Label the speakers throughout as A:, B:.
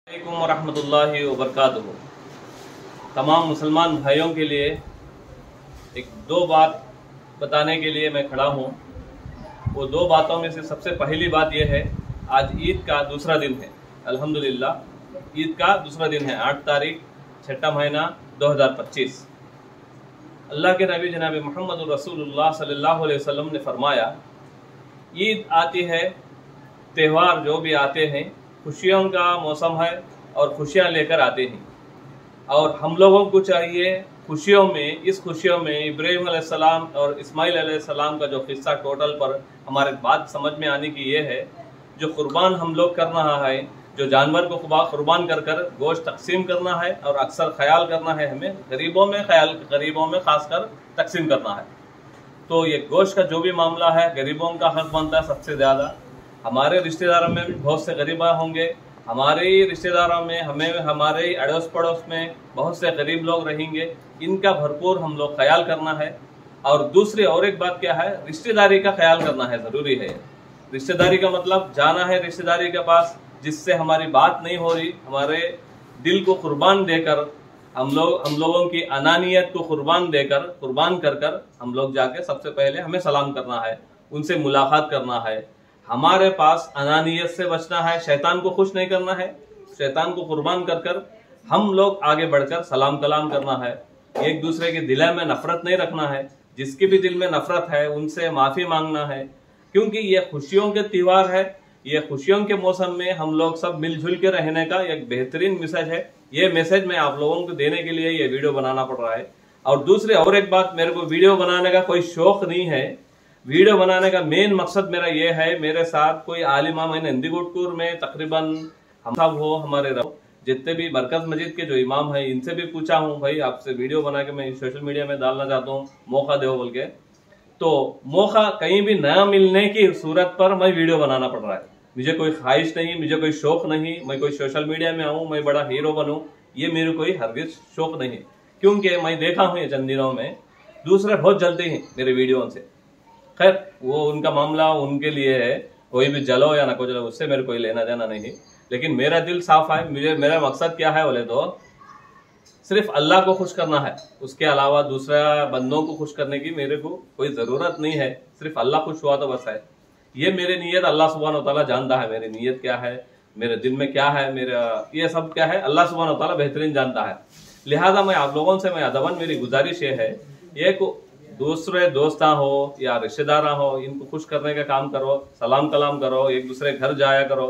A: अस्सलामुअलैकुम वरहमतुल्लाहि वबरकातुहू। तमाम मुसलमान भाइयों के लिए एक दो बात बताने के लिए मैं खड़ा हूँ। वो दो बातों में से सबसे पहली बात यह है, आज ईद का दूसरा दिन है। अल्हम्दुलिल्लाह ईद का दूसरा दिन है, 8 तारीख 6 महीना 2025। अल्लाह के नबी जनाब मोहम्मद रसूलुल्लाह सल्लल्लाहु अलैहि वसल्लम ने फरमाया, ईद आती है, त्यौहार जो भी आते हैं खुशियों का मौसम है और खुशियाँ लेकर आते हैं। और हम लोगों को चाहिए इस खुशियों में इब्राहीम अलैहिस्सलाम और इस्माइल अलैहिस्सलाम का जो किस्सा टोटल पर हमारे बात समझ में आने की ये है, जो कुर्बान हम लोग कर रहा है, जो जानवर को कुर्बान कर कर गोश्त तकसीम करना है और अक्सर ख्याल करना है, हमें गरीबों में खासकर तकसीम करना है। तो ये गोश्त का जो भी मामला है, गरीबों का हक बनता है सबसे ज़्यादा। हमारे रिश्तेदारों में भी बहुत से गरीब होंगे, हमारे रिश्तेदारों में हमारे अड़ोस पड़ोस में बहुत से गरीब लोग रहेंगे, इनका भरपूर हम लोग ख्याल करना है। और दूसरी और एक बात क्या है, रिश्तेदारी का ख्याल करना है, ज़रूरी है। रिश्तेदारी का मतलब जाना है रिश्तेदारी के पास जिससे हमारी बात नहीं हो रही, हमारे दिल को कुर्बान देकर हम लोगों की अनानियत को कुर्बान कर हम लोग जाके सबसे पहले हमें सलाम करना है, उनसे मुलाकात करना है। हमारे पास अनानियत से बचना है, शैतान को खुश नहीं करना है, शैतान को कुर्बान कर हम लोग आगे बढ़कर सलाम कलाम करना है। एक दूसरे के दिल में नफरत नहीं रखना है, जिसके भी दिल में नफरत है उनसे माफ़ी मांगना है, क्योंकि ये खुशियों के त्यौहार है। ये खुशियों के मौसम में हम लोग सब मिलजुल के रहने का एक बेहतरीन मैसेज है। ये मैसेज मैं आप लोगों को देने के लिए ये वीडियो बनाना पड़ रहा है। और दूसरे और एक बात, मेरे को वीडियो बनाने का कोई शौक नहीं है। वीडियो बनाने का मेन मकसद मेरा ये है, मेरे साथ कोई आलिमा, मैंने हिंदीगुटपुर में तकरीबन हम सब हो, हमारे जितने भी बरकत मस्जिद के जो इमाम है, इनसे भी पूछा हूँ, भाई आपसे वीडियो बना के मैं सोशल मीडिया में डालना चाहता हूँ, मौका दो बोल के। तो मौका कहीं भी न मिलने की सूरत पर मैं वीडियो बनाना पड़ रहा है। मुझे कोई ख्वाहिश नहीं, मुझे कोई शौक नहीं, मैं कोई सोशल मीडिया में आऊँ, मैं बड़ा हीरो बनूँ, ये मेरे कोई हरगिज शौक नहीं है। क्योंकि मैं देखा हूँ ये चंद दिनों में दूसरे बहुत जलते हैं मेरे वीडियो से। खैर वो उनका मामला उनके लिए है, कोई भी जलो या ना को जलो, उससे मेरे कोई लेना देना नहीं। लेकिन मेरा दिल साफ है। मेरा मकसद क्या है बोले तो सिर्फ अल्लाह को खुश करना है, उसके अलावा दूसरा बंदों को खुश करने की मेरे को कोई ज़रूरत नहीं है। सिर्फ अल्लाह खुश हुआ तो बस है। ये मेरी नीयत अल्लाह सुब्हानो तआला जानता है, मेरी नीयत क्या है, मेरे दिल में क्या है, मेरा ये सब क्या है, अल्लाह सुब्हानो तआला बेहतरीन जानता है। लिहाजा मैं आप लोगों से अदबन मेरी गुजारिश ये है, एक दूसरे दोस्त हो या रिश्तेदार हो, इनको खुश करने का काम करो, सलाम कलाम करो, एक दूसरे घर जाया करो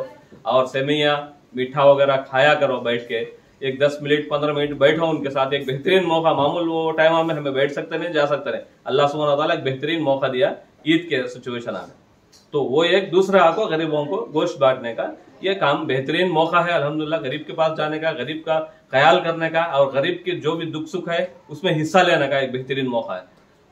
A: और सेवैयाँ मीठा वगैरह खाया करो बैठ के। एक 10 मिनट 15 मिनट बैठो उनके साथ, एक बेहतरीन मौका। मामूल वो टाइम में हमें बैठ सकते नहीं, जा सकते नहीं, अल्लाह सुब्हानो तआला एक बेहतरीन मौका दिया ईद के सिचुएशन में। तो वो एक दूसरा को, गरीबों को गोश्त बांटने का ये काम बेहतरीन मौका है। अल्हम्दुलिल्लाह गरीब के पास जाने का, गरीब का ख्याल करने का और गरीब के जो भी दुख सुख है उसमें हिस्सा लेने का एक बेहतरीन मौका है।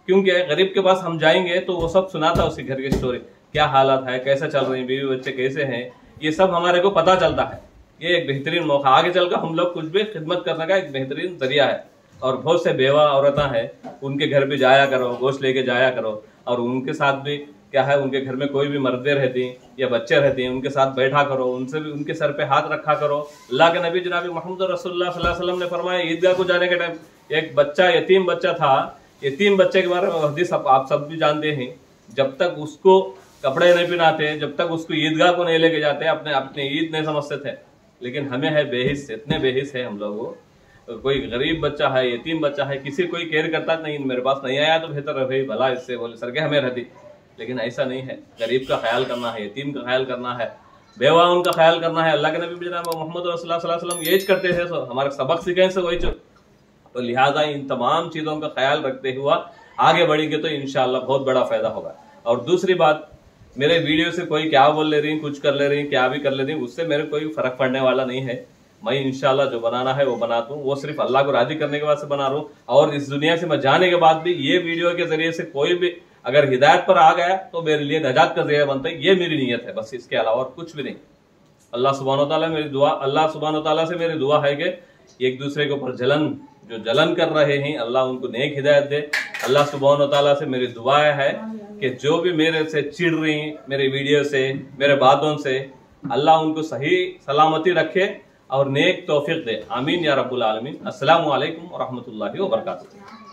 A: क्योंकि गरीब के पास हम जाएंगे तो वो सब सुनाता है, उसके घर की स्टोरी, क्या हालात है, कैसे चल रही है, बीवी बच्चे कैसे हैं, ये सब हमारे को पता चलता है। ये एक बेहतरीन मौका, आगे चलकर हम लोग कुछ भी खिदमत करने का एक बेहतरीन जरिया है। और बहुत से बेवा औरतें हैं, उनके घर भी जाया करो, गोश्त लेके जाया करो। और उनके साथ भी क्या है, उनके घर में कोई भी मर्दे रहती या बच्चे रहते हैं, उनके साथ बैठा करो, उनसे भी उनके सर पे हाथ रखा करो। अल्लाह के नबी जनाब मोहम्मद रसूलुल्लाह सल्लल्लाहु अलैहि वसल्लम ने फरमाया, ईदगाह को जाने के टाइम एक बच्चा, यतीम बच्चा था। यतीम बच्चे के बारे में हदीस आप सब भी जानते हैं, जब तक उसको कपड़े नहीं पहनाते, जब तक उसको ईदगाह को नहीं लेके जाते, अपने ईद नहीं समझते थे। लेकिन हमें है बेहिस, इतने बेहिस है हम लोग। कोई गरीब बच्चा है, यतीम बच्चा है, किसी कोई केयर करता नहीं, मेरे पास नहीं आया तो बेहतर है भाई, भला इससे बोले सरके हमें रहती। लेकिन ऐसा नहीं है, गरीब का ख्याल करना है, यतीम का ख्याल करना है, बेवाओं का ख्याल करना है। अल्लाह के नबी जनाब मोहम्मद रसूलुल्लाह सल्लल्लाहु अलैहि वसल्लम ये करते थे, तो हमारे सबक सीखे से वही। तो लिहाजा इन तमाम चीज़ों का ख्याल रखते हुआ आगे बढ़ेंगे तो इंशाअल्लाह बहुत बड़ा फायदा होगा। और दूसरी बात, मेरे वीडियो से कोई क्या बोल ले रही, कुछ कर ले रही, क्या भी कर ले रही, उससे मेरे कोई फर्क पड़ने वाला नहीं है। मैं इंशाअल्लाह जो बनाना है वो बनाता हूँ, वो सिर्फ अल्लाह को राजी करने के बाद से बना रहा हूँ। और इस दुनिया से मैं जाने के बाद भी ये वीडियो के जरिए से कोई भी अगर हिदायत पर आ गया तो मेरे लिए नजात का जरिया बनता है, ये मेरी नीयत है बस, इसके अलावा और कुछ भी नहीं। अल्लाह सुब्हानो तआला से मेरी दुआ है कि एक दूसरे के ऊपर जो जलन कर रहे हैं, अल्लाह उनको नेक हिदायत दे। अल्लाह सुब्हानो तआला से मेरी दुआ है कि जो भी मेरे से चिढ़ रही, मेरे वीडियो से, मेरे बातों से, अल्लाह उनको सही सलामती रखे और नेक तौफीक दे। आमीन या रब्बुल आलमीन। अस्सलामु अलैकुम व रहमतुल्लाहि व बरकातुहू।